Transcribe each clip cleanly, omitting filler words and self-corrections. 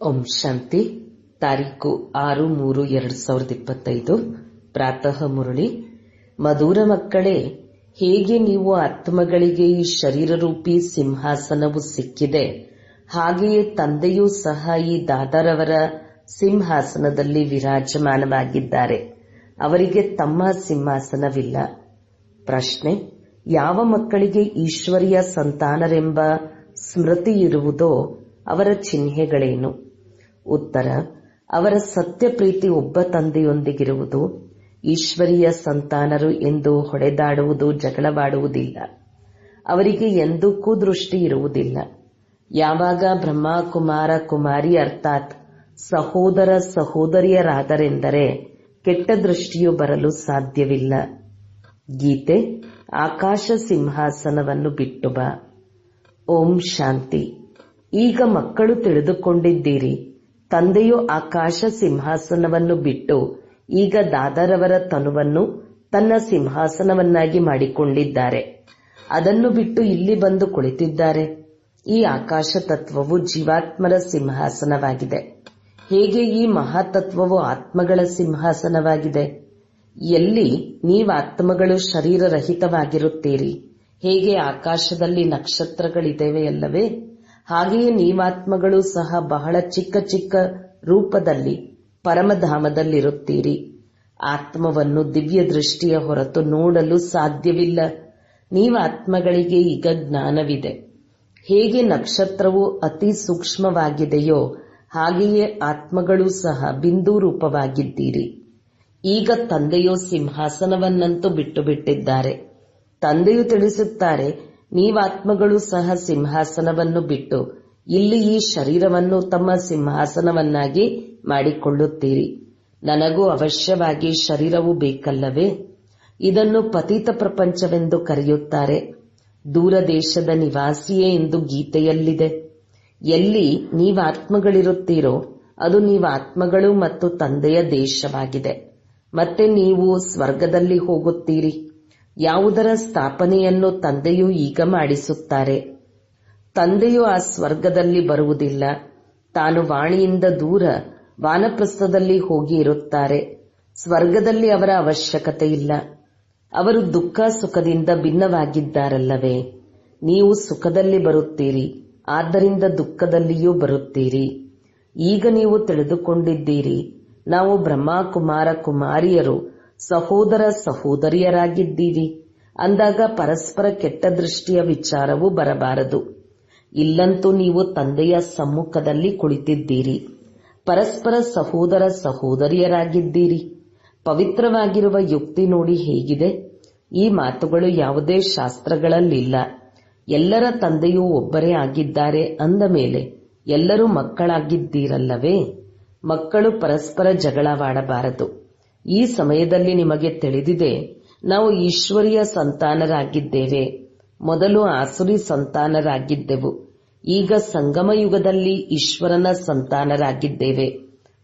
ಓಂ ಶಾಂತಿ. ತಾರೀಕು 6/3/2025 ಪ್ರಾತಃ ಮುರಳಿ. ಮಧುರ ಮಕ್ಕಳೇ, ಹೇಗೆ ನೀವು ಆತ್ಮಗಳಿಗೆ ಈ ಶರೀರರೂಪಿ ಸಿಂಹಾಸನವು ಸಿಕ್ಕಿದೆ, ಹಾಗೆಯೇ ತಂದೆಯೂ ಸಹ ಈ ದಾದಾರವರ ಸಿಂಹಾಸನದಲ್ಲಿ ವಿರಾಜಮಾನವಾಗಿದ್ದಾರೆ. ಅವರಿಗೆ ತಮ್ಮ ಸಿಂಹಾಸನವಿಲ್ಲ. ಪ್ರಶ್ನೆ: ಯಾವ ಮಕ್ಕಳಿಗೆ ಈಶ್ವರಿಯ ಸಂತಾನರೆಂಬ ಸ್ಮೃತಿ ಇರುವುದೋ ಅವರ ಚಿಹ್ನೆಗಳೇನು? ಉತ್ತರ: ಅವರ ಸತ್ಯ ಪ್ರೀತಿ ಒಬ್ಬ ತಂದೆಯೊಂದಿಗಿರುವುದು. ಈಶ್ವರಿಯ ಸಂತಾನರು ಎಂದು ಹೊಡೆದಾಡುವುದು, ಜಗಳವಾಡುವುದಿಲ್ಲ. ಅವರಿಗೆ ಎಂದೂ ಕುದೃಷ್ಟಿ ಇರುವುದಿಲ್ಲ. ಯಾವಾಗ ಬ್ರಹ್ಮ ಕುಮಾರ ಕುಮಾರಿ ಅರ್ಥಾತ್ ಸಹೋದರ ಸಹೋದರಿಯರಾದರೆಂದರೆ ಕೆಟ್ಟ ದೃಷ್ಟಿಯು ಬರಲು ಸಾಧ್ಯವಿಲ್ಲ. ಗೀತೆ: ಆಕಾಶ ಸಿಂಹಾಸನವನ್ನು ಬಿಟ್ಟು ಬಾ. ಓಂ ಶಾಂತಿ. ಈಗ ಮಕ್ಕಳು ತಿಳಿದುಕೊಂಡಿದ್ದೀರಿ, ತಂದೆಯು ಆಕಾಶ ಸಿಂಹಾಸನವನ್ನು ಬಿಟ್ಟು ಈಗ ದಾದಾರವರ ತನುವನ್ನು ತನ್ನ ಸಿಂಹಾಸನವನ್ನಾಗಿ ಮಾಡಿಕೊಂಡಿದ್ದಾರೆ. ಅದನ್ನು ಬಿಟ್ಟು ಇಲ್ಲಿ ಬಂದು ಕುಳಿತಿದ್ದಾರೆ. ಈ ಆಕಾಶ ತತ್ವವು ಜೀವಾತ್ಮರ ಸಿಂಹಾಸನವಾಗಿದೆ. ಹೇಗೆ ಈ ಮಹಾತತ್ವವು ಆತ್ಮಗಳ ಸಿಂಹಾಸನವಾಗಿದೆ? ಎಲ್ಲಿ ನೀವಾತ್ಮಗಳು ಶರೀರರಹಿತವಾಗಿರುತ್ತೀರಿ, ಹೇಗೆ ಆಕಾಶದಲ್ಲಿ ನಕ್ಷತ್ರಗಳಿವೆಯಲ್ಲವೇ, ಹಾಗೆಯೇ ನೀವಾತ್ಮಗಳು ಸಹ ಬಹಳ ಚಿಕ್ಕ ಚಿಕ್ಕ ರೂಪದಲ್ಲಿ ಪರಮಧಾಮದಲ್ಲಿರುತ್ತೀರಿ. ಆತ್ಮವನ್ನು ದಿವ್ಯ ದೃಷ್ಟಿಯ ಹೊರತು ನೋಡಲು ಸಾಧ್ಯವಿಲ್ಲ. ನೀವಾತ್ಮಗಳಿಗೆ ಈಗ ಜ್ಞಾನವಿದೆ. ಹೇಗೆ ನಕ್ಷತ್ರವು ಅತಿ ಸೂಕ್ಷ್ಮವಾಗಿದೆಯೋ ಹಾಗೆಯೇ ಆತ್ಮಗಳು ಸಹ ಬಿಂದು ರೂಪವಾಗಿದ್ದೀರಿ. ಈಗ ತಂದೆಯು ಸಿಂಹಾಸನವನ್ನಂತೂ ಬಿಟ್ಟು ಬಿಟ್ಟಿದ್ದಾರೆ. ತಂದೆಯು ತಿಳಿಸುತ್ತಾರೆ, ನೀವಾತ್ಮಗಳು ಸಹ ಸಿಂಹಾಸನವನ್ನು ಬಿಟ್ಟು ಇಲ್ಲಿ ಈ ಶರೀರವನ್ನು ತಮ್ಮ ಸಿಂಹಾಸನವನ್ನಾಗಿ ಮಾಡಿಕೊಳ್ಳುತ್ತೀರಿ. ನನಗೂ ಅವಶ್ಯವಾಗಿ ಶರೀರವು ಬೇಕಲ್ಲವೇ? ಇದನ್ನು ಪತಿತ ಪ್ರಪಂಚವೆಂದು ಕರೆಯುತ್ತಾರೆ. ದೂರ ದೇಶದ ನಿವಾಸಿಯೇ ಎಂದು ಗೀತೆಯಲ್ಲಿದೆ. ಎಲ್ಲಿ ನೀವಾತ್ಮಗಳಿರುತ್ತೀರೋ ಅದು ನೀವಾತ್ಮಗಳು ಮತ್ತು ತಂದೆಯ ದೇಶವಾಗಿದೆ. ಮತ್ತೆ ನೀವು ಸ್ವರ್ಗದಲ್ಲಿ ಹೋಗುತ್ತೀರಿ. ಯಾವುದರ ಸ್ಥಾಪನೆಯನ್ನು ತಂದೆಯು ಈಗ ಮಾಡಿಸುತ್ತಾರೆ. ತಂದೆಯು ಆ ಸ್ವರ್ಗದಲ್ಲಿ ಬರುವುದಿಲ್ಲ. ತಾನು ವಾಣಿಯಿಂದ ದೂರ ವಾನಪ್ರಸ್ಥದಲ್ಲಿ ಹೋಗಿ ಇರುತ್ತಾರೆ. ಸ್ವರ್ಗದಲ್ಲಿ ಅವರ ಅವಶ್ಯಕತೆ ಇಲ್ಲ. ಅವರು ದುಃಖ ಸುಖದಿಂದ ಭಿನ್ನವಾಗಿದ್ದಾರಲ್ಲವೇ? ನೀವು ಸುಖದಲ್ಲಿ ಬರುತ್ತೀರಿ, ಆದ್ದರಿಂದ ದುಃಖದಲ್ಲಿಯೂ ಬರುತ್ತೀರಿ. ಈಗ ನೀವು ತಿಳಿದುಕೊಂಡಿದ್ದೀರಿ, ನಾವು ಬ್ರಹ್ಮ ಕುಮಾರ ಕುಮಾರಿಯರು ಸಹೋದರ ಸಹೋದರಿಯರಾಗಿದ್ದೀವಿ ಅಂದಾಗ ಪರಸ್ಪರ ಕೆಟ್ಟ ದೃಷ್ಟಿಯ ವಿಚಾರವೂ ಬರಬಾರದು. ಇಲ್ಲಂತೂ ನೀವು ತಂದೆಯ ಸಮ್ಮುಖದಲ್ಲಿ ಕುಳಿತಿದ್ದೀರಿ. ಪರಸ್ಪರ ಸಹೋದರ ಸಹೋದರಿಯರಾಗಿದ್ದೀರಿ. ಪವಿತ್ರವಾಗಿರುವ ಯುಕ್ತಿ ನೋಡಿ ಹೇಗಿದೆ. ಈ ಮಾತುಗಳು ಯಾವುದೇ ಶಾಸ್ತ್ರಗಳಲ್ಲಿಲ್ಲ. ಎಲ್ಲರ ತಂದೆಯೂ ಒಬ್ಬರೇ ಆಗಿದ್ದಾರೆ ಅಂದ ಮೇಲೆ ಎಲ್ಲರೂ ಮಕ್ಕಳಾಗಿದ್ದೀರಲ್ಲವೇ? ಮಕ್ಕಳು ಪರಸ್ಪರ ಜಗಳವಾಡಬಾರದು. ಈ ಸಮಯದಲ್ಲಿ ನಿಮಗೆ ತಿಳಿದಿದೆ, ನಾವು ಈಶ್ವರಿಯ ಸಂತಾನರಾಗಿದ್ದೇವೆ. ಮೊದಲು ಆಸುರಿ ಸಂತಾನರಾಗಿದ್ದೆವು. ಈಗ ಸಂಗಮ ಯುಗದಲ್ಲಿ ಈಶ್ವರನ ಸಂತಾನರಾಗಿದ್ದೇವೆ.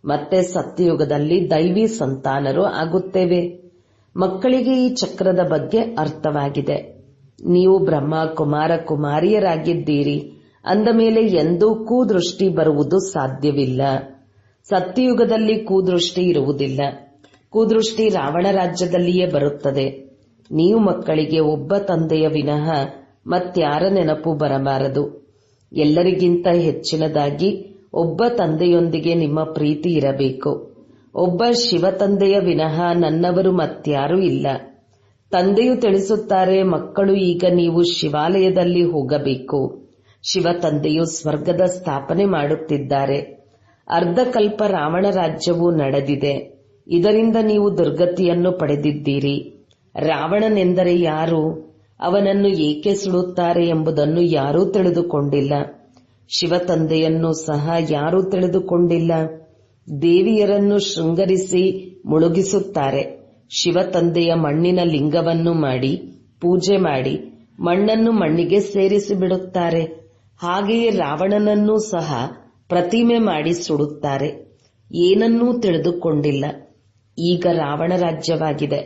ಮತ್ತೆ ಸತ್ಯಯುಗದಲ್ಲಿ ದೈವಿ ಸಂತಾನರು ಆಗುತ್ತೇವೆ. ಮಕ್ಕಳಿಗೆ ಈ ಚಕ್ರದ ಬಗ್ಗೆ ಅರ್ಥವಾಗಿದೆ. ನೀವು ಬ್ರಹ್ಮ ಕುಮಾರ ಕುಮಾರಿಯರಾಗಿದ್ದೀರಿ ಅಂದ ಮೇಲೆ ಎಂದೂ ಕುದೃಷ್ಟಿ ಬರುವುದು ಸಾಧ್ಯವಿಲ್ಲ. ಸತ್ಯಯುಗದಲ್ಲಿ ಕುದೃಷ್ಟಿ ಇರುವುದಿಲ್ಲ. ಕುದೃಷ್ಟಿ ರಾವಣ ರಾಜ್ಯದಲ್ಲಿಯೇ ಬರುತ್ತದೆ. ನೀವು ಮಕ್ಕಳಿಗೆ ಒಬ್ಬ ತಂದೆಯ ವಿನಃ ಮತ್ಯಾರ ನೆನಪು ಬರಬಾರದು. ಎಲ್ಲರಿಗಿಂತ ಹೆಚ್ಚಿನದಾಗಿ ಒಬ್ಬ ತಂದೆಯೊಂದಿಗೆ ನಿಮ್ಮ ಪ್ರೀತಿ ಇರಬೇಕು. ಒಬ್ಬ ಶಿವ ತಂದೆಯ ವಿನಃ ನನ್ನವರು ಮತ್ಯಾರೂ ಇಲ್ಲ. ತಂದೆಯು ತಿಳಿಸುತ್ತಾರೆ, ಮಕ್ಕಳು ಈಗ ನೀವು ಶಿವಾಲಯದಲ್ಲಿ ಹೋಗಬೇಕು. ಶಿವ ತಂದೆಯು ಸ್ವರ್ಗದ ಸ್ಥಾಪನೆ ಮಾಡುತ್ತಿದ್ದಾರೆ. ಅರ್ಧಕಲ್ಪ ರಾವಣ ರಾಜ್ಯವು ನಡೆದಿದೆ. ಇದರಿಂದ ನೀವು ದುರ್ಗತಿಯನ್ನು ಪಡೆದಿದ್ದೀರಿ. ರಾವಣನೆಂದರೆ ಯಾರು, ಅವನನ್ನು ಏಕೆ ಸುಡುತ್ತಾರೆ ಎಂಬುದನ್ನು ಯಾರೂ ತಿಳಿದುಕೊಂಡಿಲ್ಲ. ಶಿವ ತಂದೆಯನ್ನು ಸಹ ಯಾರೂ ತಿಳಿದುಕೊಂಡಿಲ್ಲ. ದೇವಿಯರನ್ನು ಶೃಂಗರಿಸಿ ಮುಳುಗಿಸುತ್ತಾರೆ. ಶಿವ ತಂದೆಯ ಮಣ್ಣಿನ ಲಿಂಗವನ್ನು ಮಾಡಿ ಪೂಜೆ ಮಾಡಿ ಮಣ್ಣನ್ನು ಮಣ್ಣಿಗೆ ಸೇರಿಸಿ ಬಿಡುತ್ತಾರೆ. ಹಾಗೆಯೇ ರಾವಣನನ್ನೂ ಸಹ ಪ್ರತಿಮೆ ಮಾಡಿ ಸುಡುತ್ತಾರೆ. ಏನನ್ನೂ ತಿಳಿದುಕೊಂಡಿಲ್ಲ. ಈಗ ರಾವಣ ರಾಜ್ಯವಾಗಿದೆ.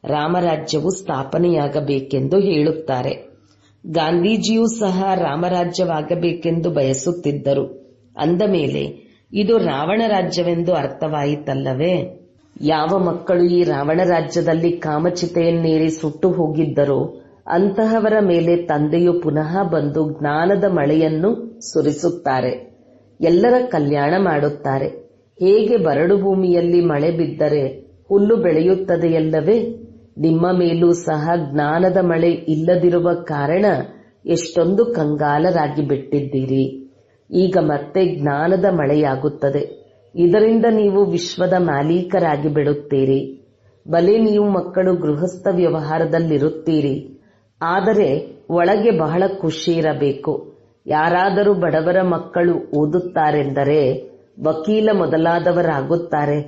ರಾಮರಾಜ್ಯವು ಸ್ಥಾಪನೆಯಾಗಬೇಕೆಂದು ಹೇಳುತ್ತಾರೆ. ಗಾಂಧೀಜಿಯೂ ಸಹ ರಾಮರಾಜ್ಯವಾಗಬೇಕೆಂದು ಬಯಸುತ್ತಿದ್ದರು. ಅಂದ ಮೇಲೆ ಇದು ರಾವಣ ರಾಜ್ಯವೆಂದು ಅರ್ಥವಾಯಿತಲ್ಲವೇ? ಯಾವ ಮಕ್ಕಳು ಈ ರಾವಣ ರಾಜ್ಯದಲ್ಲಿ ಕಾಮಚಿತೆಯನ್ನೇರಿ ಸುಟ್ಟು ಹೋಗಿದ್ದರೋ ಅಂತಹವರ ಮೇಲೆ ತಂದೆಯು ಪುನಃ ಬಂದು ಜ್ಞಾನದ ಮಳೆಯನ್ನು ಸುರಿಸುತ್ತಾರೆ. ಎಲ್ಲರ ಕಲ್ಯಾಣ ಮಾಡುತ್ತಾರೆ. ಹೇಗೆ ಬರಡು ಭೂಮಿಯಲ್ಲಿ ಮಳೆ ಬಿದ್ದರೆ ಹುಲ್ಲು ಬೆಳೆಯುತ್ತದೆಯಲ್ಲವೇ? ನಿಮ್ಮ ಮೇಲೂ ಸಹ ಜ್ಞಾನದ ಮಳೆ ಇಲ್ಲದಿರುವ ಕಾರಣ ಎಷ್ಟೊಂದು ಕಂಗಾಲರಾಗಿ ಬಿಟ್ಟಿದ್ದೀರಿ. ಈಗ ಮತ್ತೆ ಜ್ಞಾನದ ಮಳೆಯಾಗುತ್ತದೆ. ಇದರಿಂದ ನೀವು ವಿಶ್ವದ ಮಾಲೀಕರಾಗಿ ಬಿಡುತ್ತೀರಿ. ಬಲೆ ನೀವು ಮಕ್ಕಳು ಗೃಹಸ್ಥ ವ್ಯವಹಾರದಲ್ಲಿರುತ್ತೀರಿ, ಆದರೆ ಒಳಗೆ ಬಹಳ ಖುಷಿ ಇರಬೇಕು. ಯಾರಾದರೂ ಬಡವರ ಮಕ್ಕಳು ಓದುತ್ತಾರೆಂದರೆ ವಕೀಲ ಮೊದಲಾದವರಾಗುತ್ತಾರೆ.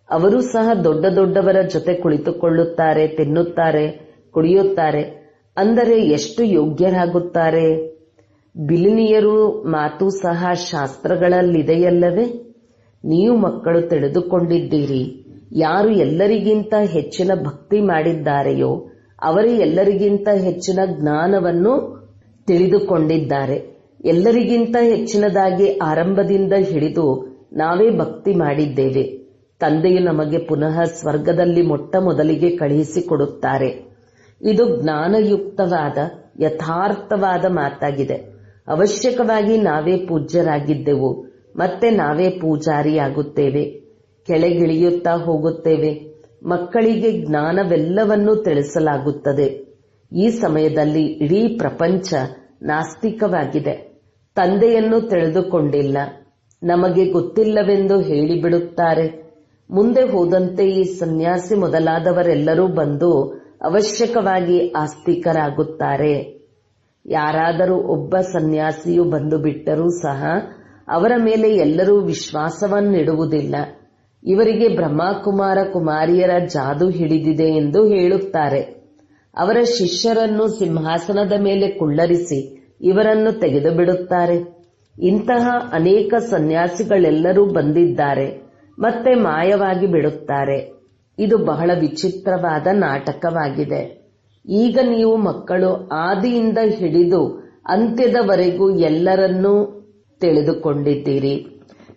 ಅವರು ಸಹ ದೊಡ್ಡ ದೊಡ್ಡವರ ಜೊತೆ ಕುಳಿತುಕೊಳ್ಳುತ್ತಾರೆ, ತಿನ್ನುತ್ತಾರೆ, ಕುಡಿಯುತ್ತಾರೆ. ಅಂದರೆ ಎಷ್ಟು ಯೋಗ್ಯರಾಗುತ್ತಾರೆ. ಬಿಲಿನಿಯರು ಮಾತು ಸಹ ಶಾಸ್ತ್ರಗಳಲ್ಲಿದೆಯಲ್ಲವೇ? ನೀವು ಮಕ್ಕಳು ತಿಳಿದುಕೊಂಡಿದ್ದೀರಿ, ಯಾರು ಎಲ್ಲರಿಗಿಂತ ಹೆಚ್ಚಿನ ಭಕ್ತಿ ಮಾಡಿದ್ದಾರೆಯೋ ಅವರೇ ಎಲ್ಲರಿಗಿಂತ ಹೆಚ್ಚಿನ ಜ್ಞಾನವನ್ನು ತಿಳಿದುಕೊಂಡಿದ್ದಾರೆ. ಎಲ್ಲರಿಗಿಂತ ಹೆಚ್ಚಿನದಾಗಿ ಆರಂಭದಿಂದ ಹಿಡಿದು ನಾವೇ ಭಕ್ತಿ ಮಾಡಿದ್ದೇವೆ. ತಂದೆಯು ನಮಗೆ ಪುನಃ ಸ್ವರ್ಗದಲ್ಲಿ ಮೊಟ್ಟ ಮೊದಲಿಗೆ ಕಳುಹಿಸಿಕೊಡುತ್ತಾರೆ. ಇದು ಜ್ಞಾನಯುಕ್ತವಾದ ಯಥಾರ್ಥವಾದ ಮಾತಾಗಿದೆ. ಅವಶ್ಯಕವಾಗಿ ನಾವೇ ಪೂಜ್ಯರಾಗಿದ್ದೆವು, ಮತ್ತೆ ನಾವೇ ಪೂಜಾರಿಯಾಗುತ್ತೇವೆ. ಕೆಳಗಿಳಿಯುತ್ತಾ ಹೋಗುತ್ತೇವೆ. ಮಕ್ಕಳಿಗೆ ಜ್ಞಾನವೆಲ್ಲವನ್ನೂ ತಿಳಿಸಲಾಗುತ್ತದೆ. ಈ ಸಮಯದಲ್ಲಿ ಇಡೀ ಪ್ರಪಂಚ ನಾಸ್ತಿಕವಾಗಿದೆ. ತಂದೆಯನ್ನು ತಿಳಿದುಕೊಂಡಿಲ್ಲ, ನಮಗೆ ಗೊತ್ತಿಲ್ಲವೆಂದು ಹೇಳಿಬಿಡುತ್ತಾರೆ. ಮುಂದೆ ಹೋದಂತೆ ಈ ಸನ್ಯಾಸಿ ಮೊದಲಾದವರೆಲ್ಲರೂ ಬಂದು ಅವಶ್ಯಕವಾಗಿ ಆಸ್ತಿಕರಾಗುತ್ತಾರೆ. ಯಾರಾದರೂ ಒಬ್ಬ ಸನ್ಯಾಸಿಯು ಬಂದು ಬಿಟ್ಟರೂ ಸಹ ಅವರ ಮೇಲೆ ಎಲ್ಲರೂ ವಿಶ್ವಾಸವನ್ನಿಡುವುದಿಲ್ಲ. ಇವರಿಗೆ ಬ್ರಹ್ಮಕುಮಾರ ಕುಮಾರಿಯರ ಜಾದು ಹಿಡಿದಿದೆ ಎಂದು ಹೇಳುತ್ತಾರೆ. ಅವರ ಶಿಷ್ಯರನ್ನು ಸಿಂಹಾಸನದ ಮೇಲೆ ಕುಳ್ಳರಿಸಿ ಇವರನ್ನು ತೆಗೆದು ಬಿಡುತ್ತಾರೆ. ಇಂತಹ ಅನೇಕ ಸನ್ಯಾಸಿಗಳೆಲ್ಲರೂ ಬಂದಿದ್ದಾರೆ, ಮತ್ತೆ ಮಾಯವಾಗಿ ಬಿಡುತ್ತಾರೆ. ಇದು ಬಹಳ ವಿಚಿತ್ರವಾದ ನಾಟಕವಾಗಿದೆ. ಈಗ ನೀವು ಮಕ್ಕಳು ಆದಿಯಿಂದ ಹಿಡಿದು ಅಂತ್ಯದವರೆಗೂ ಎಲ್ಲರನ್ನೂ ತಿಳಿದುಕೊಂಡಿದ್ದೀರಿ.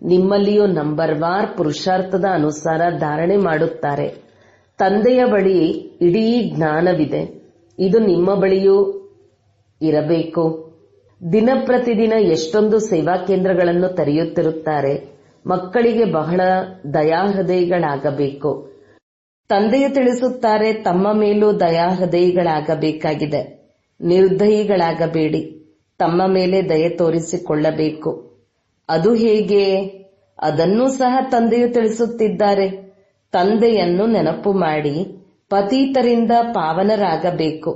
ನಿಮ್ಮಲ್ಲಿಯೂ ನಂಬರ್ವಾರ್ ಪುರುಷಾರ್ಥದ ಅನುಸಾರ ಧಾರಣೆ ಮಾಡುತ್ತಾರೆ. ತಂದೆಯ ಬಳಿ ಇಡೀ ಜ್ಞಾನವಿದೆ, ಇದು ನಿಮ್ಮ ಬಳಿಯೂ ಇರಬೇಕು. ದಿನ ಪ್ರತಿದಿನ ಎಷ್ಟೊಂದು ಸೇವಾ ಕೇಂದ್ರಗಳನ್ನು ತೆರೆಯುತ್ತಿರುತ್ತಾರೆ. ಮಕ್ಕಳಿಗೆ ಬಹಳ ದಯಾಹೃದಯಗಳಾಗಬೇಕು. ತಂದೆಯು ತಿಳಿಸುತ್ತಾರೆ, ತಮ್ಮ ಮೇಲೂ ದಯಾಹೃದಯಗಳಾಗಬೇಕಾಗಿದೆ. ನಿರ್ದಯಿಗಳಾಗಬೇಡಿ, ತಮ್ಮ ಮೇಲೆ ದಯೆ ತೋರಿಸಿಕೊಳ್ಳಬೇಕು. ಅದು ಹೇಗೆ? ಅದನ್ನೂ ಸಹ ತಂದೆಯು ತಿಳಿಸುತ್ತಿದ್ದಾರೆ. ತಂದೆಯನ್ನು ನೆನಪು ಮಾಡಿ ಪತೀತರಿಂದ ಪಾವನರಾಗಬೇಕು.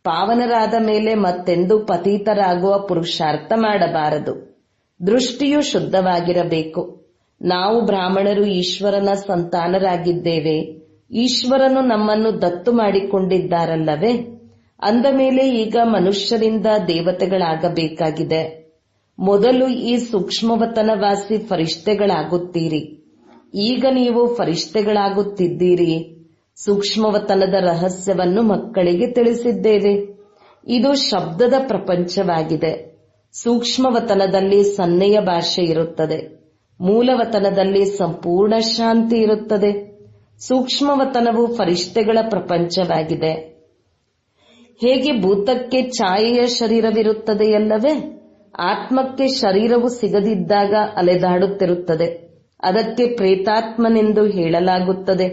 ಪಾವನರಾದ ಮೇಲೆ ಮತ್ತೆಂದು ಪತೀತರಾಗುವ ಪುರುಷಾರ್ಥ ಮಾಡಬಾರದು. ದೃಷ್ಟಿಯು ಶುದ್ಧವಾಗಿರಬೇಕು. ನಾವು ಬ್ರಾಹ್ಮಣರು ಈಶ್ವರನ ಸಂತಾನರಾಗಿದ್ದೇವೆ. ಈಶ್ವರನು ನಮ್ಮನ್ನು ದತ್ತು ಮಾಡಿಕೊಂಡಿದ್ದಾರಲ್ಲವೇ? ಅಂದ ಮೇಲೆ ಈಗ ಮನುಷ್ಯರಿಂದ ದೇವತೆಗಳಾಗಬೇಕಾಗಿದೆ. ಮೊದಲು ಈ ಸೂಕ್ಷ್ಮವತನವಾಸಿ ಫರಿಷ್ಠೆಗಳಾಗುತ್ತೀರಿ. ಈಗ ನೀವು ಫರಿಷ್ಠೆಗಳಾಗುತ್ತಿದ್ದೀರಿ. ಸೂಕ್ಷ್ಮವತನದ ರಹಸ್ಯವನ್ನು ಮಕ್ಕಳಿಗೆ ತಿಳಿಸಿದ್ದೇವೆ. ಇದು ಶಬ್ದದ ಪ್ರಪಂಚವಾಗಿದೆ. ಸೂಕ್ಷ್ಮವತನದಲ್ಲಿ ಸನ್ನೆಯ ಭಾಷೆ ಇರುತ್ತದೆ. ಮೂಲವತನದಲ್ಲಿ ಸಂಪೂರ್ಣ ಶಾಂತಿ ಇರುತ್ತದೆ. ಸೂಕ್ಷ್ಮವತನವು ಫರಿಷ್ಠೆಗಳ ಪ್ರಪಂಚವಾಗಿದೆ. ಹೇಗೆ ಭೂತಕ್ಕೆ ಛಾಯೆಯ ಶರೀರವಿರುತ್ತದೆಯಲ್ಲವೇ? ಆತ್ಮಕ್ಕೆ ಶರೀರವು ಸಿಗದಿದ್ದಾಗ ಅಲೆದಾಡುತ್ತಿರುತ್ತದೆ. ಅದಕ್ಕೆ ಪ್ರೇತಾತ್ಮನೆಂದು ಹೇಳಲಾಗುತ್ತದೆ.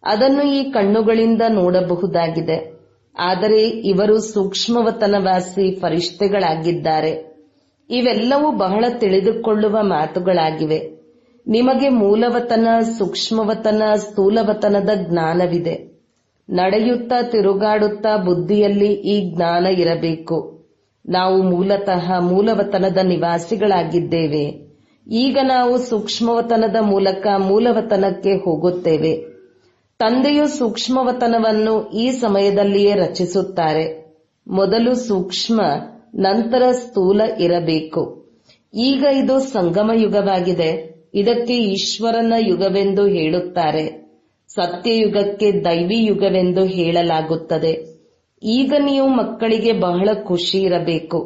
ಅದನ್ನು ಈ ಕಣ್ಣುಗಳಿಂದ ನೋಡಬಹುದಾಗಿದೆ. ಆದರೆ ಇವರು ಸೂಕ್ಷ್ಮವತನವಾಸಿ ಫರಿಷ್ಠೆಗಳಾಗಿದ್ದಾರೆ. ಇವೆಲ್ಲವೂ ಬಹಳ ತಿಳಿದುಕೊಳ್ಳುವ ಮಾತುಗಳಾಗಿವೆ. ನಿಮಗೆ ಮೂಲವತನ, ಸೂಕ್ಷ್ಮವತನ, ಸ್ಥೂಲವತನದ ಜ್ಞಾನವಿದೆ. ನಡೆಯುತ್ತಾ ತಿರುಗಾಡುತ್ತಾ ಬುದ್ಧಿಯಲ್ಲಿ ಈ ಜ್ಞಾನ ಇರಬೇಕು. ನಾವು ಮೂಲತಃ ಮೂಲವತನದ ನಿವಾಸಿಗಳಾಗಿದ್ದೇವೆ. ಈಗ ನಾವು ಸೂಕ್ಷ್ಮವತನದ ಮೂಲಕ ಮೂಲವತನಕ್ಕೆ ಹೋಗುತ್ತೇವೆ. ತಂದೆಯು ಸೂಕ್ಷ್ಮವತನವನ್ನು ಈ ಸಮಯದಲ್ಲಿಯೇ ರಚಿಸುತ್ತಾರೆ. ಮೊದಲು ಸೂಕ್ಷ್ಮ, ನಂತರ ಸ್ಥೂಲ ಇರಬೇಕು. ಈಗ ಇದು ಸಂಗಮ ಯುಗವಾಗಿದೆ. ಇದಕ್ಕೆ ಈಶ್ವರನ ಯುಗವೆಂದು ಹೇಳುತ್ತಾರೆ. ಸತ್ಯಯುಗಕ್ಕೆ ದೈವಿ ಯುಗವೆಂದು ಹೇಳಲಾಗುತ್ತದೆ. ಈಗ ನೀವು ಮಕ್ಕಳಿಗೆ ಬಹಳ ಖುಷಿ ಇರಬೇಕು.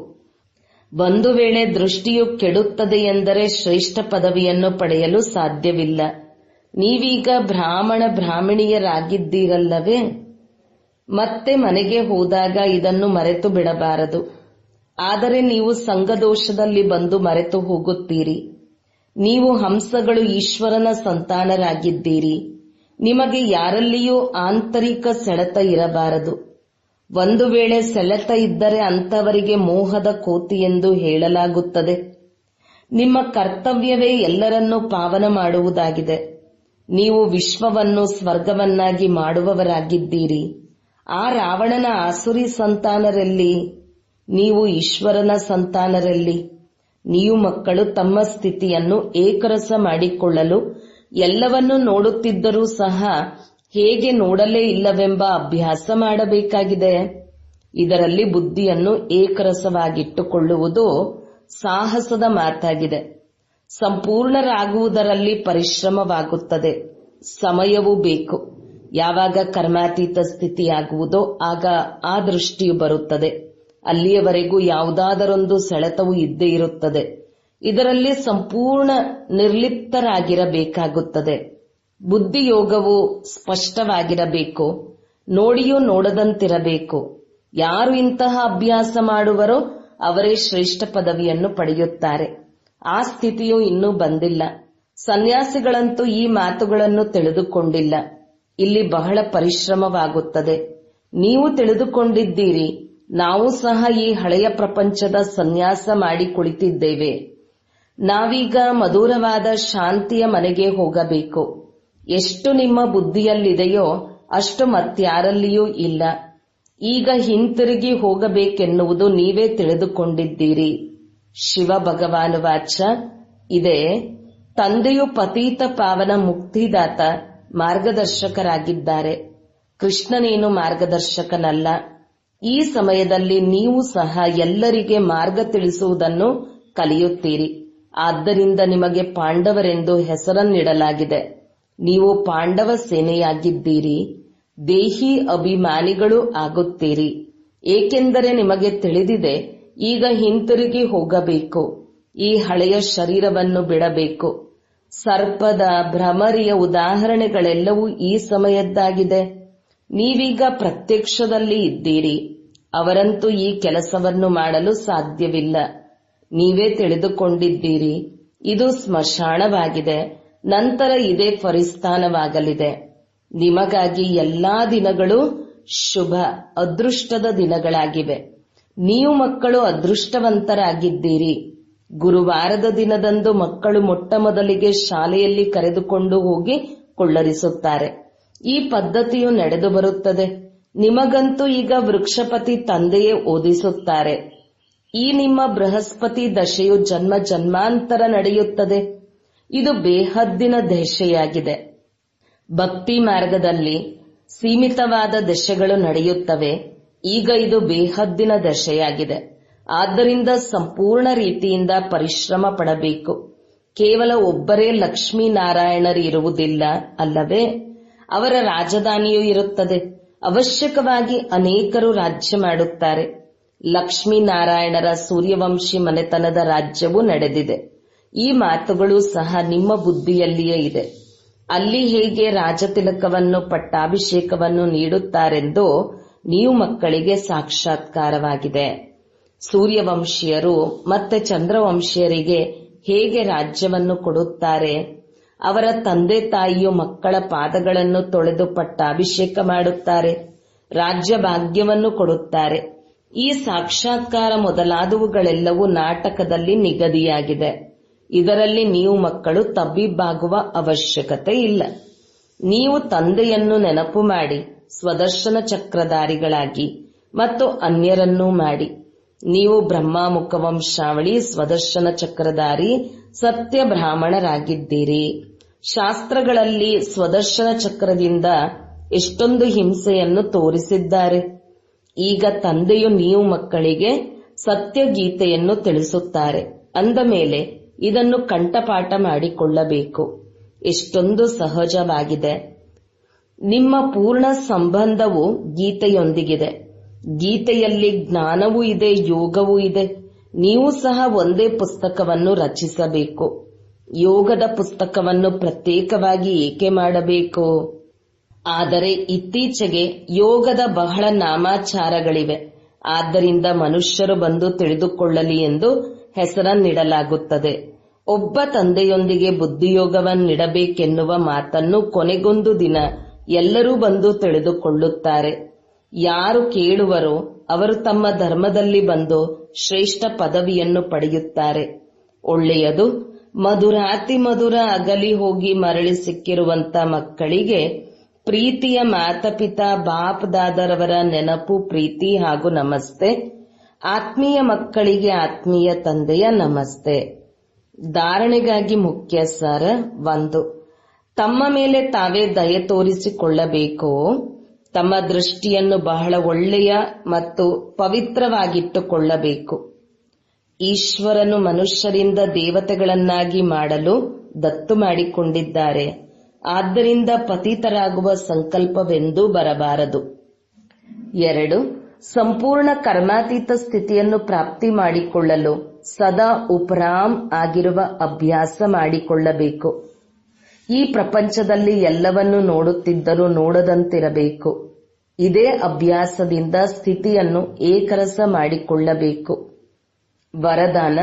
ಒಂದು ವೇಳೆ ದೃಷ್ಟಿಯು ಕೆಡುತ್ತದೆ ಎಂದರೆ ಶ್ರೇಷ್ಠ ಪದವಿಯನ್ನು ಪಡೆಯಲು ಸಾಧ್ಯವಿಲ್ಲ. ನೀವೀಗ ಬ್ರಾಹ್ಮಣಿಯರಾಗಿದ್ದೀರಲ್ಲವೇ? ಮತ್ತೆ ಮನೆಗೆ ಹೋದಾಗ ಇದನ್ನು ಮರೆತು ಬಿಡಬಾರದು. ಆದರೆ ನೀವು ಸಂಘದೋಷದಲ್ಲಿ ಬಂದು ಮರೆತು ಹೋಗುತ್ತೀರಿ. ನೀವು ಹಂಸಗಳು ಈಶ್ವರನ ಸಂತಾನರಾಗಿದ್ದೀರಿ. ನಿಮಗೆ ಯಾರಲ್ಲಿಯೂ ಆಂತರಿಕ ಸೆಳೆತ ಇರಬಾರದು. ಒಂದು ವೇಳೆ ಸೆಳೆತ ಇದ್ದರೆ ಅಂಥವರಿಗೆ ಮೋಹದ ಕೋತಿ ಎಂದು ಹೇಳಲಾಗುತ್ತದೆ. ನಿಮ್ಮ ಕರ್ತವ್ಯವೇ ಎಲ್ಲರನ್ನೂ ಪಾವನ ಮಾಡುವುದಾಗಿದೆ. ನೀವು ವಿಶ್ವವನ್ನು ಸ್ವರ್ಗವನ್ನಾಗಿ ಮಾಡುವವರಾಗಿದ್ದೀರಿ. ಆ ರಾವಣನ ಆಸುರಿ ಸಂತಾನರಲ್ಲಿ, ನೀವು ಈಶ್ವರನ ಸಂತಾನರಲ್ಲಿ. ನೀವು ಮಕ್ಕಳು ತಮ್ಮ ಸ್ಥಿತಿಯನ್ನು ಏಕರಸ ಮಾಡಿಕೊಳ್ಳಲು ಎಲ್ಲವನ್ನೂ ನೋಡುತ್ತಿದ್ದರೂ ಸಹ ಹೇಗೆ ನೋಡಲೇ ಇಲ್ಲವೆಂಬ ಅಭ್ಯಾಸ ಮಾಡಬೇಕಾಗಿದೆ. ಇದರಲ್ಲಿ ಬುದ್ಧಿಯನ್ನು ಏಕರಸವಾಗಿಟ್ಟುಕೊಳ್ಳುವುದು ಸಾಹಸದ ಮಾತಾಗಿದೆ. ಸಂಪೂರ್ಣರಾಗುವುದರಲ್ಲಿ ಪರಿಶ್ರಮವಾಗುತ್ತದೆ, ಸಮಯವೂ ಬೇಕು. ಯಾವಾಗ ಕರ್ಮಾತೀತ ಸ್ಥಿತಿಯಾಗುವುದೋ ಆಗ ಆ ದೃಷ್ಟಿಯು ಬರುತ್ತದೆ. ಅಲ್ಲಿಯವರೆಗೂ ಯಾವುದಾದರೊಂದು ಸೆಳೆತವು ಇದ್ದೇ ಇರುತ್ತದೆ. ಇದರಲ್ಲಿ ಸಂಪೂರ್ಣ ನಿರ್ಲಿಪ್ತರಾಗಿರಬೇಕಾಗುತ್ತದೆ. ಬುದ್ಧಿಯೋಗವು ಸ್ಪಷ್ಟವಾಗಿರಬೇಕು, ನೋಡಿಯೂ ನೋಡದಂತಿರಬೇಕು. ಯಾರು ಇಂತಹ ಅಭ್ಯಾಸ ಮಾಡುವರೋ ಅವರೇ ಶ್ರೇಷ್ಠ ಪದವಿಯನ್ನು ಪಡೆಯುತ್ತಾರೆ. ಆ ಸ್ಥಿತಿಯು ಇನ್ನೂ ಬಂದಿಲ್ಲ. ಸನ್ಯಾಸಿಗಳಂತೂ ಈ ಮಾತುಗಳನ್ನು ತಿಳಿದುಕೊಂಡಿಲ್ಲ. ಇಲ್ಲಿ ಬಹಳ ಪರಿಶ್ರಮವಾಗುತ್ತದೆ. ನೀವು ತಿಳಿದುಕೊಂಡಿದ್ದೀರಿ, ನಾವು ಸಹ ಈ ಹಳೆಯ ಪ್ರಪಂಚದ ಸನ್ಯಾಸ ಮಾಡಿ ಕುಳಿತಿದ್ದೇವೆ. ನಾವೀಗ ಮಧುರವಾದ ಶಾಂತಿಯ ಮನೆಗೆ ಹೋಗಬೇಕು. ಎಷ್ಟು ನಿಮ್ಮ ಬುದ್ಧಿಯಲ್ಲಿದೆಯೋ ಅಷ್ಟು ಮತ್ಯಾರಲ್ಲಿಯೂ ಇಲ್ಲ. ಈಗ ಹಿಂತಿರುಗಿ ಹೋಗಬೇಕೆನ್ನುವುದು ನೀವೇ ತಿಳಿದುಕೊಂಡಿದ್ದೀರಿ. ಶಿವ ಭಗವಾನ್ ವಾಚ ಇದೆ. ತಂದೆಯು ಪತೀತ ಪಾವನ ಮುಕ್ತಿದಾತ ಮಾರ್ಗದರ್ಶಕರಾಗಿದ್ದಾರೆ. ಕೃಷ್ಣನೇನು ಮಾರ್ಗದರ್ಶಕನಲ್ಲ. ಈ ಸಮಯದಲ್ಲಿ ನೀವು ಸಹ ಎಲ್ಲರಿಗೆ ಮಾರ್ಗ ತಿಳಿಸುವುದನ್ನು ಕಲಿಯುತ್ತೀರಿ. ಆದ್ದರಿಂದ ನಿಮಗೆ ಪಾಂಡವರೆಂದು ಹೆಸರನ್ನಿಡಲಾಗಿದೆ. ನೀವು ಪಾಂಡವ ಸೇನೆಯಾಗಿದ್ದೀರಿ. ದೇಹಿ ಅಭಿಮಾನಿಗಳು ಆಗುತ್ತೀರಿ. ಏಕೆಂದರೆ ನಿಮಗೆ ತಿಳಿದಿದೆ, ಈಗ ಹಿಂತಿರುಗಿ ಹೋಗಬೇಕು. ಈ ಹಳೆಯ ಶರೀರವನ್ನು ಬಿಡಬೇಕು. ಸರ್ಪದ ಭ್ರಮರಿಯ ಉದಾಹರಣೆಗಳೆಲ್ಲವೂ ಈ ಸಮಯದ್ದಾಗಿದೆ. ನೀವೀಗ ಪ್ರತ್ಯಕ್ಷದಲ್ಲಿ ಇದ್ದೀರಿ. ಅವರಂತೂ ಈ ಕೆಲಸವನ್ನು ಮಾಡಲು ಸಾಧ್ಯವಿಲ್ಲ. ನೀವೇ ತಿಳಿದುಕೊಂಡಿದ್ದೀರಿ, ಇದು ಸ್ಮಶಾನವಾಗಿದೆ. ನಂತರ ಇದೇ ಫರಿಸ್ಥಾನವಾಗಲಿದೆ. ನಿಮಗಾಗಿ ಎಲ್ಲಾ ದಿನಗಳು ಶುಭ ಅದೃಷ್ಟದ ದಿನಗಳಾಗಿವೆ. ನೀವು ಮಕ್ಕಳು ಅದೃಷ್ಟವಂತರಾಗಿದ್ದೀರಿ. ಗುರುವಾರದ ದಿನದಂದು ಮಕ್ಕಳು ಮೊಟ್ಟ ಮೊದಲಿಗೆ ಶಾಲೆಯಲ್ಲಿ ಕರೆದುಕೊಂಡು ಹೋಗಿ ಕುಳ್ಳರಿಸುತ್ತಾರೆ. ಈ ಪದ್ಧತಿಯು ನಡೆದು ಬರುತ್ತದೆ. ನಿಮಗಂತೂ ಈಗ ವೃಕ್ಷಪತಿ ತಂದೆಯೇ ಓದಿಸುತ್ತಾರೆ. ಈ ನಿಮ್ಮ ಬೃಹಸ್ಪತಿ ದಶೆಯು ಜನ್ಮ ಜನ್ಮಾಂತರ ನಡೆಯುತ್ತದೆ. ಇದು ಬೇಹದ್ದಿನ ದಶೆಯಾಗಿದೆ. ಭಕ್ತಿ ಮಾರ್ಗದಲ್ಲಿ ಸೀಮಿತವಾದ ದಶೆಗಳು ನಡೆಯುತ್ತವೆ. ಈಗ ಇದು ಬೇಹದ್ದಿನ ದಶೆಯಾಗಿದೆ. ಆದ್ದರಿಂದ ಸಂಪೂರ್ಣ ರೀತಿಯಿಂದ ಪರಿಶ್ರಮ ಪಡಬೇಕು. ಕೇವಲ ಒಬ್ಬರೇ ಲಕ್ಷ್ಮೀನಾರಾಯಣರು ಇರುವುದಿಲ್ಲ ಅಲ್ಲವೇ? ಅವರ ರಾಜಧಾನಿಯೂ ಇರುತ್ತದೆ. ಅವಶ್ಯಕವಾಗಿ ಅನೇಕರು ರಾಜ್ಯ ಮಾಡುತ್ತಾರೆ. ಲಕ್ಷ್ಮೀನಾರಾಯಣರ ಸೂರ್ಯವಂಶಿ ಮನೆತನದ ರಾಜ್ಯವೂ ನಡೆದಿದೆ. ಈ ಮಾತುಗಳು ಸಹ ನಿಮ್ಮ ಬುದ್ಧಿಯಲ್ಲಿಯೇ ಇದೆ. ಅಲ್ಲಿ ಹೇಗೆ ರಾಜತಿಲಕವನ್ನು ಪಟ್ಟಾಭಿಷೇಕವನ್ನು ನೀಡುತ್ತಾರೆಂದು ನೀವು ಮಕ್ಕಳಿಗೆ ಸಾಕ್ಷಾತ್ಕಾರವಾಗಿದೆ. ಸೂರ್ಯವಂಶೀಯರು ಮತ್ತೆ ಚಂದ್ರವಂಶೀಯರಿಗೆ ಹೇಗೆ ರಾಜ್ಯವನ್ನು ಕೊಡುತ್ತಾರೆ? ಅವರ ತಂದೆ ತಾಯಿಯು ಮಕ್ಕಳ ಪಾದಗಳನ್ನು ತೊಳೆದು ಪಟ್ಟಾಭಿಷೇಕ ಮಾಡುತ್ತಾರೆ, ರಾಜ್ಯ ಭಾಗ್ಯವನ್ನು ಕೊಡುತ್ತಾರೆ. ಈ ಸಾಕ್ಷಾತ್ಕಾರ ಮೊದಲಾದವುಗಳೆಲ್ಲವೂ ನಾಟಕದಲ್ಲಿ ನಿಗದಿಯಾಗಿದೆ. ಇದರಲ್ಲಿ ನೀವು ಮಕ್ಕಳು ತಬ್ಬಿಬ್ಬಾಗುವ ಅವಶ್ಯಕತೆ ಇಲ್ಲ. ನೀವು ತಂದೆಯನ್ನು ನೆನಪು ಮಾಡಿ ಸ್ವದರ್ಶನ ಚಕ್ರಧಾರಿಗಳಾಗಿ ಮತ್ತು ಅನ್ಯರನ್ನೂ ಮಾಡಿ. ನೀವು ಬ್ರಹ್ಮಾಮುಖ ವಂಶಾವಳಿ ಸ್ವದರ್ಶನ ಚಕ್ರಧಾರಿ ಸತ್ಯ ಬ್ರಾಹ್ಮಣರಾಗಿದ್ದೀರಿ. ಶಾಸ್ತ್ರಗಳಲ್ಲಿ ಸ್ವದರ್ಶನ ಚಕ್ರದಿಂದ ಎಷ್ಟೊಂದು ಹಿಂಸೆಯನ್ನು ತೋರಿಸಿದ್ದಾರೆ. ಈಗ ತಂದೆಯು ನೀವು ಮಕ್ಕಳಿಗೆ ಸತ್ಯಗೀತೆಯನ್ನು ತಿಳಿಸುತ್ತಾರೆ. ಅಂದ ಮೇಲೆ ಇದನ್ನು ಕಂಠಪಾಠ ಮಾಡಿಕೊಳ್ಳಬೇಕು. ಎಷ್ಟೊಂದು ಸಹಜವಾಗಿದೆ. ನಿಮ್ಮ ಪೂರ್ಣ ಸಂಬಂಧವು ಗೀತೆಯೊಂದಿಗಿದೆ. ಗೀತೆಯಲ್ಲಿ ಜ್ಞಾನವೂ ಇದೆ, ಯೋಗವೂ ಇದೆ. ನೀವು ಸಹ ಒಂದೇ ಪುಸ್ತಕವನ್ನು ರಚಿಸಬೇಕು. ಯೋಗದ ಪುಸ್ತಕವನ್ನು ಪ್ರತ್ಯೇಕವಾಗಿ ಏಕೆ ಮಾಡಬೇಕು? ಆದರೆ ಇತ್ತೀಚೆಗೆ ಯೋಗದ ಬಹಳ ನಾಮಾಚಾರಗಳಿವೆ. ಆದ್ದರಿಂದ ಮನುಷ್ಯರು ಬಂದು ತಿಳಿದುಕೊಳ್ಳಲಿ ಎಂದು ಹೆಸರನ್ನಿಡಲಾಗುತ್ತದೆ. ಒಬ್ಬ ತಂದೆಯೊಂದಿಗೆ ಬುದ್ಧಿಯೋಗವನ್ನಿಡಬೇಕೆನ್ನುವ ಮಾತನ್ನು ಕೊನೆಗೊಂದು ದಿನ ಎಲ್ಲರೂ ಬಂದು ತಿಳಿದುಕೊಳ್ಳುತ್ತಾರೆ. ಯಾರು ಕೇಳುವರೋ ಅವರು ತಮ್ಮ ಧರ್ಮದಲ್ಲಿ ಬಂದು ಶ್ರೇಷ್ಠ ಪದವಿಯನ್ನು ಪಡೆಯುತ್ತಾರೆ. ಒಳ್ಳೆಯದು. ಮಧುರಾತಿ ಮಧುರ ಅಗಲಿ ಹೋಗಿ ಮರಳಿ ಸಿಕ್ಕಿರುವಂತ ಮಕ್ಕಳಿಗೆ ಪ್ರೀತಿಯ ಮಾತಾಪಿತಾ ಬಾಪ್ ದಾದರವರ ನೆನಪು, ಪ್ರೀತಿ ಹಾಗೂ ನಮಸ್ತೆ. ಆತ್ಮೀಯ ಮಕ್ಕಳಿಗೆ ಆತ್ಮೀಯ ತಂದೆಯ ನಮಸ್ತೆ. ಧಾರಣೆಗಾಗಿ ಮುಖ್ಯ ಸಾರ 1. ತಮ್ಮ ಮೇಲೆ ತಾವೇ ದಯೆ ತೋರಿಸಿಕೊಳ್ಳಬೇಕು. ತಮ್ಮ ದೃಷ್ಟಿಯನ್ನು ಬಹಳ ಒಳ್ಳೆಯ ಮತ್ತು ಪವಿತ್ರವಾಗಿಟ್ಟುಕೊಳ್ಳಬೇಕು. ಈಶ್ವರನು ಮನುಷ್ಯರಿಂದ ದೇವತೆಗಳನ್ನಾಗಿ ಮಾಡಲು ದತ್ತು ಮಾಡಿಕೊಂಡಿದ್ದಾರೆ. ಆದ್ದರಿಂದ ಪತಿತರಾಗುವ ಸಂಕಲ್ಪವೆಂದೂ ಬರಬಾರದು. 2. ಸಂಪೂರ್ಣ ಕರ್ಮಾತೀತ ಸ್ಥಿತಿಯನ್ನು ಪ್ರಾಪ್ತಿ ಮಾಡಿಕೊಳ್ಳಲು ಸದಾ ಉಪರಾಮ್ ಆಗಿರುವ ಅಭ್ಯಾಸ ಮಾಡಿಕೊಳ್ಳಬೇಕು. ಈ ಪ್ರಪಂಚದಲ್ಲಿ ಎಲ್ಲವನ್ನೂ ನೋಡುತ್ತಿದ್ದರೂ ನೋಡದಂತಿರಬೇಕು. ಇದೇ ಅಭ್ಯಾಸದಿಂದ ಸ್ಥಿತಿಯನ್ನು ಏಕರಸ ಮಾಡಿಕೊಳ್ಳಬೇಕು. ವರದಾನ: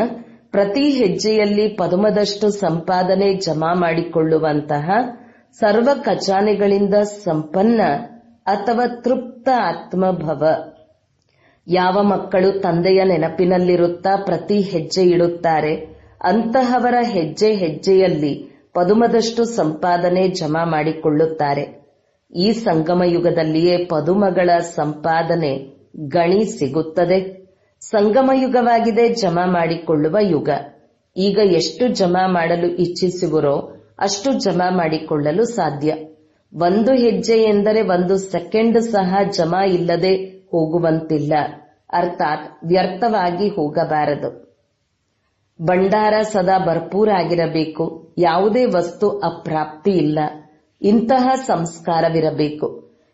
ಪ್ರತಿ ಹೆಜ್ಜೆಯಲ್ಲಿ ಪದುಮದಷ್ಟು ಸಂಪಾದನೆ ಜಮಾ ಮಾಡಿಕೊಳ್ಳುವಂತಹ ಸರ್ವ ಖಜಾನೆಗಳಿಂದ ಸಂಪನ್ನ ಅಥವಾ ತೃಪ್ತ ಆತ್ಮಭವ. ಯಾವ ಮಕ್ಕಳು ತಂದೆಯ ನೆನಪಿನಲ್ಲಿರುತ್ತಾ ಪ್ರತಿ ಹೆಜ್ಜೆ ಇಡುತ್ತಾರೆ ಅಂತಹವರ ಹೆಜ್ಜೆ ಹೆಜ್ಜೆಯಲ್ಲಿ ಪದುಮದಷ್ಟು ಸಂಪಾದನೆ ಜಮಾ ಮಾಡಿಕೊಳ್ಳುತ್ತಾರೆ. ಈ ಸಂಗಮ ಯುಗದಲ್ಲಿಯೇ ಪದುಮಗಳ ಸಂಪಾದನೆ ಗಣಿ ಸಿಗುತ್ತದೆ. ಸಂಗಮ ಯುಗವಾಗಿದೆ ಜಮಾ ಮಾಡಿಕೊಳ್ಳುವ ಯುಗ. ಈಗ ಎಷ್ಟು ಜಮಾ ಮಾಡಲು ಇಚ್ಛಿಸುವರೋ ಅಷ್ಟು ಜಮಾ ಮಾಡಿಕೊಳ್ಳಲು ಸಾಧ್ಯ. 1 ಹೆಜ್ಜೆ ಎಂದರೆ 1 ಸೆಕೆಂಡ್ ಸಹ ಜಮಾ ಇಲ್ಲದೆ ಹೋಗುವಂತಿಲ್ಲ. ಅರ್ಥಾತ್ ವ್ಯರ್ಥವಾಗಿ ಹೋಗಬಾರದು. ಭಂಡಾರ ಸದಾ ಭರ್ಪೂರಾಗಿರಬೇಕು. ಯಾವುದೇ ವಸ್ತು ಅಪ್ರಾಪ್ತಿ ಇಲ್ಲ. ಇಂತಹ ಸಂಸ್ಕಾರವಿರಬೇಕು.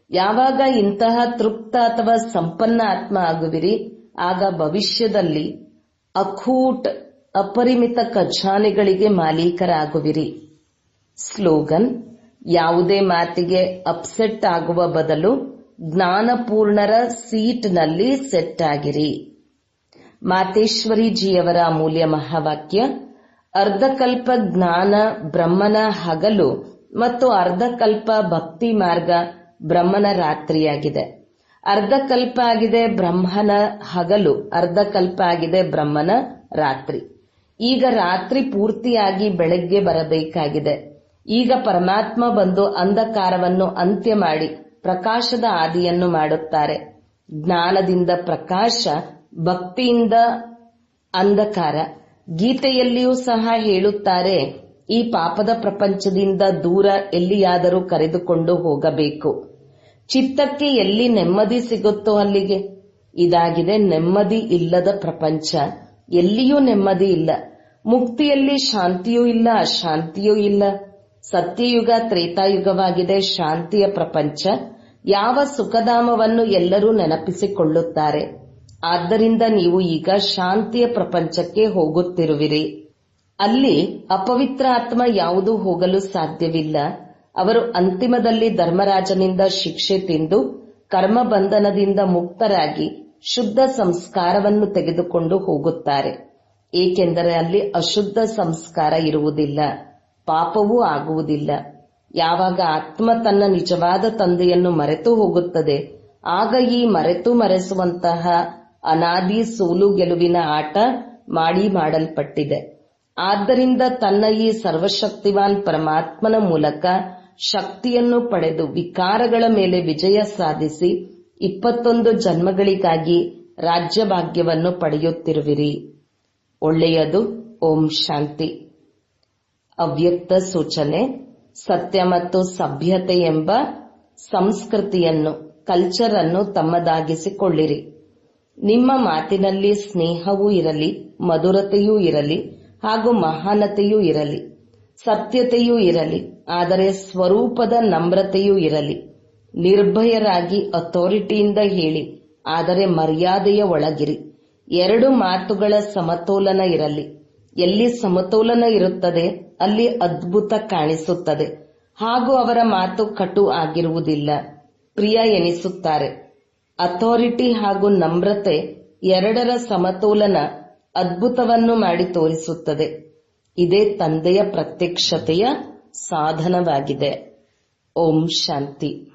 ಯಾವಾಗ ಇಂತಹ ತೃಪ್ತ ಅಥವಾ ಸಂಪನ್ನ ಆತ್ಮ ಆಗುವಿರಿ, ಆಗ ಭವಿಷ್ಯದಲ್ಲಿ ಅಖೂಟ್ ಅಪರಿಮಿತ ಖಜಾನೆಗಳಿಗೆ ಮಾಲೀಕರಾಗುವಿರಿ. ಸ್ಲೋಗನ್: ಯಾವುದೇ ಮಾತಿಗೆ ಅಪ್ಸೆಟ್ ಆಗುವ ಬದಲು ಜ್ಞಾನಪೂರ್ಣರ ಸೀಟ್ನಲ್ಲಿ ಸೆಟ್ ಆಗಿರಿ. ಮಾತೇಶ್ವರಿಜಿಯವರ ಅಮೂಲ್ಯ ಮಹಾವಾಕ್ಯ: ಅರ್ಧಕಲ್ಪ ಜ್ಞಾನ ಬ್ರಹ್ಮನ ಹಗಲು ಮತ್ತು ಅರ್ಧಕಲ್ಪ ಭಕ್ತಿ ಮಾರ್ಗ ಬ್ರಹ್ಮನ ರಾತ್ರಿಯಾಗಿದೆ. ಅರ್ಧಕಲ್ಪ ಆಗಿದೆ ಬ್ರಹ್ಮನ ಹಗಲು, ಅರ್ಧಕಲ್ಪ ಆಗಿದೆ ಬ್ರಹ್ಮನ ರಾತ್ರಿ. ಈಗ ರಾತ್ರಿ ಪೂರ್ತಿಯಾಗಿ ಬೆಳಗ್ಗೆ ಬರಬೇಕಾಗಿದೆ. ಈಗ ಪರಮಾತ್ಮ ಬಂದು ಅಂಧಕಾರವನ್ನು ಅಂತ್ಯ ಮಾಡಿ ಪ್ರಕಾಶದ ಆದಿಯನ್ನು ಮಾಡುತ್ತಾರೆ. ಜ್ಞಾನದಿಂದ ಪ್ರಕಾಶ, ಭಕ್ತಿಯಿಂದ ಅಂಧಕಾರ. ಗೀತೆಯಲ್ಲಿಯೂ ಸಹ ಹೇಳುತ್ತಾರೆ, ಈ ಪಾಪದ ಪ್ರಪಂಚದಿಂದ ದೂರ ಎಲ್ಲಿಯಾದರೂ ಕರೆದುಕೊಂಡು ಹೋಗಬೇಕು. ಚಿತ್ತಕ್ಕೆ ಎಲ್ಲಿ ನೆಮ್ಮದಿ ಸಿಗುತ್ತೋ ಅಲ್ಲಿಗೆ. ಇದಾಗಿದೆ ನೆಮ್ಮದಿ ಇಲ್ಲದ ಪ್ರಪಂಚ. ಎಲ್ಲಿಯೂ ನೆಮ್ಮದಿ ಇಲ್ಲ. ಮುಕ್ತಿಯಲ್ಲಿ ಶಾಂತಿಯೂ ಇಲ್ಲ, ಅಶಾಂತಿಯೂ ಇಲ್ಲ. ಸತ್ಯಯುಗ ತ್ರೇತಾಯುಗವಾಗಿದೆ ಶಾಂತಿಯ ಪ್ರಪಂಚ. ಯಾವ ಸುಖಧಾಮವನ್ನು ಎಲ್ಲರೂ ನೆನಪಿಸಿಕೊಳ್ಳುತ್ತಾರೆ. ಆದ್ದರಿಂದ ನೀವು ಈಗ ಶಾಂತಿಯ ಪ್ರಪಂಚಕ್ಕೆ ಹೋಗುತ್ತಿರುವಿರಿ. ಅಲ್ಲಿ ಅಪವಿತ್ರ ಆತ್ಮ ಯಾವುದೂ ಹೋಗಲು ಸಾಧ್ಯವಿಲ್ಲ. ಅವರು ಅಂತಿಮದಲ್ಲಿ ಧರ್ಮರಾಜನಿಂದ ಶಿಕ್ಷೆ ತಿಂದು ಕರ್ಮಬಂಧನದಿಂದ ಮುಕ್ತರಾಗಿ ಶುದ್ಧ ಸಂಸ್ಕಾರವನ್ನು ತೆಗೆದುಕೊಂಡು ಹೋಗುತ್ತಾರೆ. ಏಕೆಂದರೆ ಅಲ್ಲಿ ಅಶುದ್ಧ ಸಂಸ್ಕಾರ ಇರುವುದಿಲ್ಲ, ಪಾಪವೂ ಆಗುವುದಿಲ್ಲ. ಯಾವಾಗ ಆತ್ಮ ತನ್ನ ನಿಜವಾದ ತಂದೆಯನ್ನು ಮರೆತು ಹೋಗುತ್ತದೆ, ಆಗ ಈ ಮರೆಸುವಂತಹ ಅನಾದಿ ಸೋಲು ಗೆಲುವಿನ ಆಟ ಮಾಡಲ್ಪಟ್ಟಿದೆ. ಆದ್ದರಿಂದ ತನ್ನ ಈ ಸರ್ವಶಕ್ತಿವಾನ್ ಪರಮಾತ್ಮನ ಮೂಲಕ ಶಕ್ತಿಯನ್ನು ಪಡೆದು ವಿಕಾರಗಳ ಮೇಲೆ ವಿಜಯ ಸಾಧಿಸಿ 21 ಜನ್ಮಗಳಿಗಾಗಿ ರಾಜ್ಯಭಾಗ್ಯವನ್ನು ಪಡೆಯುತ್ತಿರುವಿರಿ. ಒಳ್ಳೆಯದು. ಓಂ ಶಾಂತಿ. ಅವ್ಯಕ್ತ ಸೂಚನೆ: ಸತ್ಯ ಮತ್ತು ಸಭ್ಯತೆ ಎಂಬ ಸಂಸ್ಕೃತಿಯನ್ನು, ಕಲ್ಚರ್ ಅನ್ನು ತಮ್ಮದಾಗಿಸಿಕೊಳ್ಳಿರಿ. ನಿಮ್ಮ ಮಾತಿನಲ್ಲಿ ಸ್ನೇಹವೂ ಇರಲಿ, ಮಧುರತೆಯೂ ಇರಲಿ ಹಾಗೂ ಮಹಾನತೆಯೂ ಇರಲಿ. ಸತ್ಯತೆಯೂ ಇರಲಿ, ಆದರೆ ಸ್ವರೂಪದ ನಮ್ರತೆಯೂ ಇರಲಿ. ನಿರ್ಭಯರಾಗಿ ಅಥಾರಿಟಿಯಿಂದ ಹೇಳಿ, ಆದರೆ ಮರ್ಯಾದೆಯ ಒಳಗಿರಿ. ಎರಡು ಮಾತುಗಳ ಸಮತೋಲನ ಇರಲಿ. ಎಲ್ಲಿ ಸಮತೋಲನ ಇರುತ್ತದೆ ಅಲ್ಲಿ ಅದ್ಭುತ ಕಾಣಿಸುತ್ತದೆ. ಹಾಗೂ ಅವರ ಮಾತು ಕಟು ಆಗಿರುವುದಿಲ್ಲ, ಪ್ರಿಯ ಎನಿಸುತ್ತಾರೆ. ಅಥಾರಿಟಿ ಹಾಗೂ ನಮ್ರತೆ ಎರಡರ ಸಮತೋಲನ ಅದ್ಭುತವನ್ನು ಮಾಡಿ ತೋರಿಸುತ್ತದೆ. ಇದೇ ತಂದೆಯ ಪ್ರತ್ಯಕ್ಷತೆಯ ಸಾಧನವಾಗಿದೆ. ಓಂ ಶಾಂತಿ.